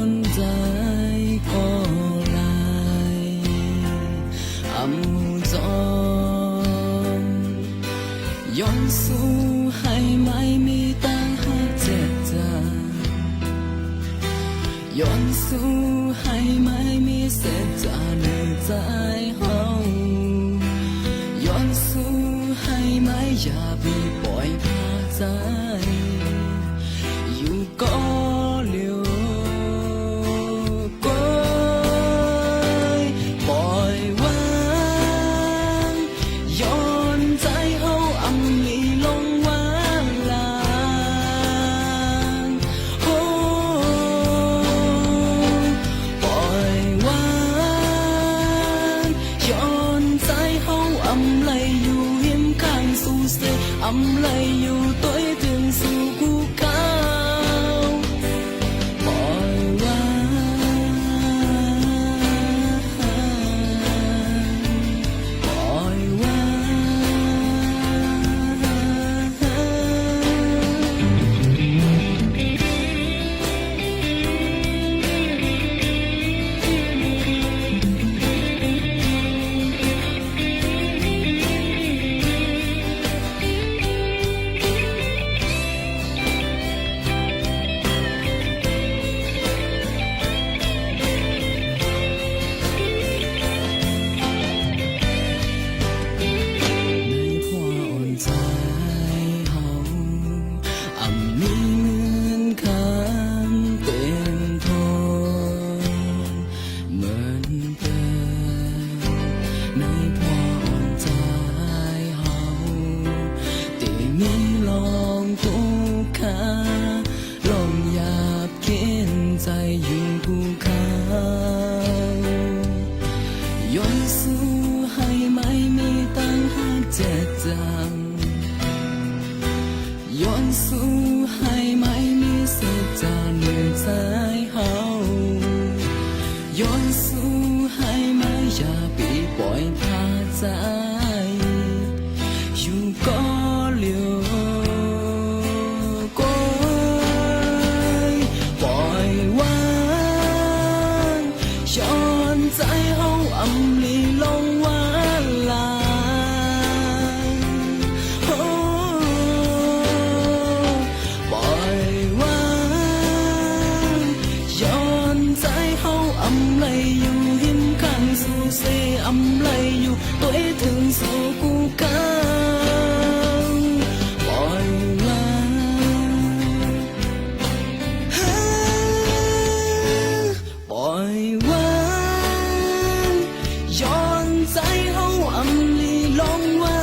นใจก็ลายอำจอมย้อนสู้ให้ไม่มีตั้งหักเจ็บจางย้อนสู้ให้ไม่มีเศษจานในใจเฮาย้อนสู้ให้ไม่อย่าไปปล่อยพาใจอยู่ก็เลี้ยวก็ปล่อยวางย้อนใจเฮาอำลีลงวางลางโอ้ปล่อยวางย้อนใจเฮาอำไหลอยู่หิมข้างสู่เสอำไหลอยู่ตัวถึงสู่กูเขา ใจเฮาอำลีลงว่า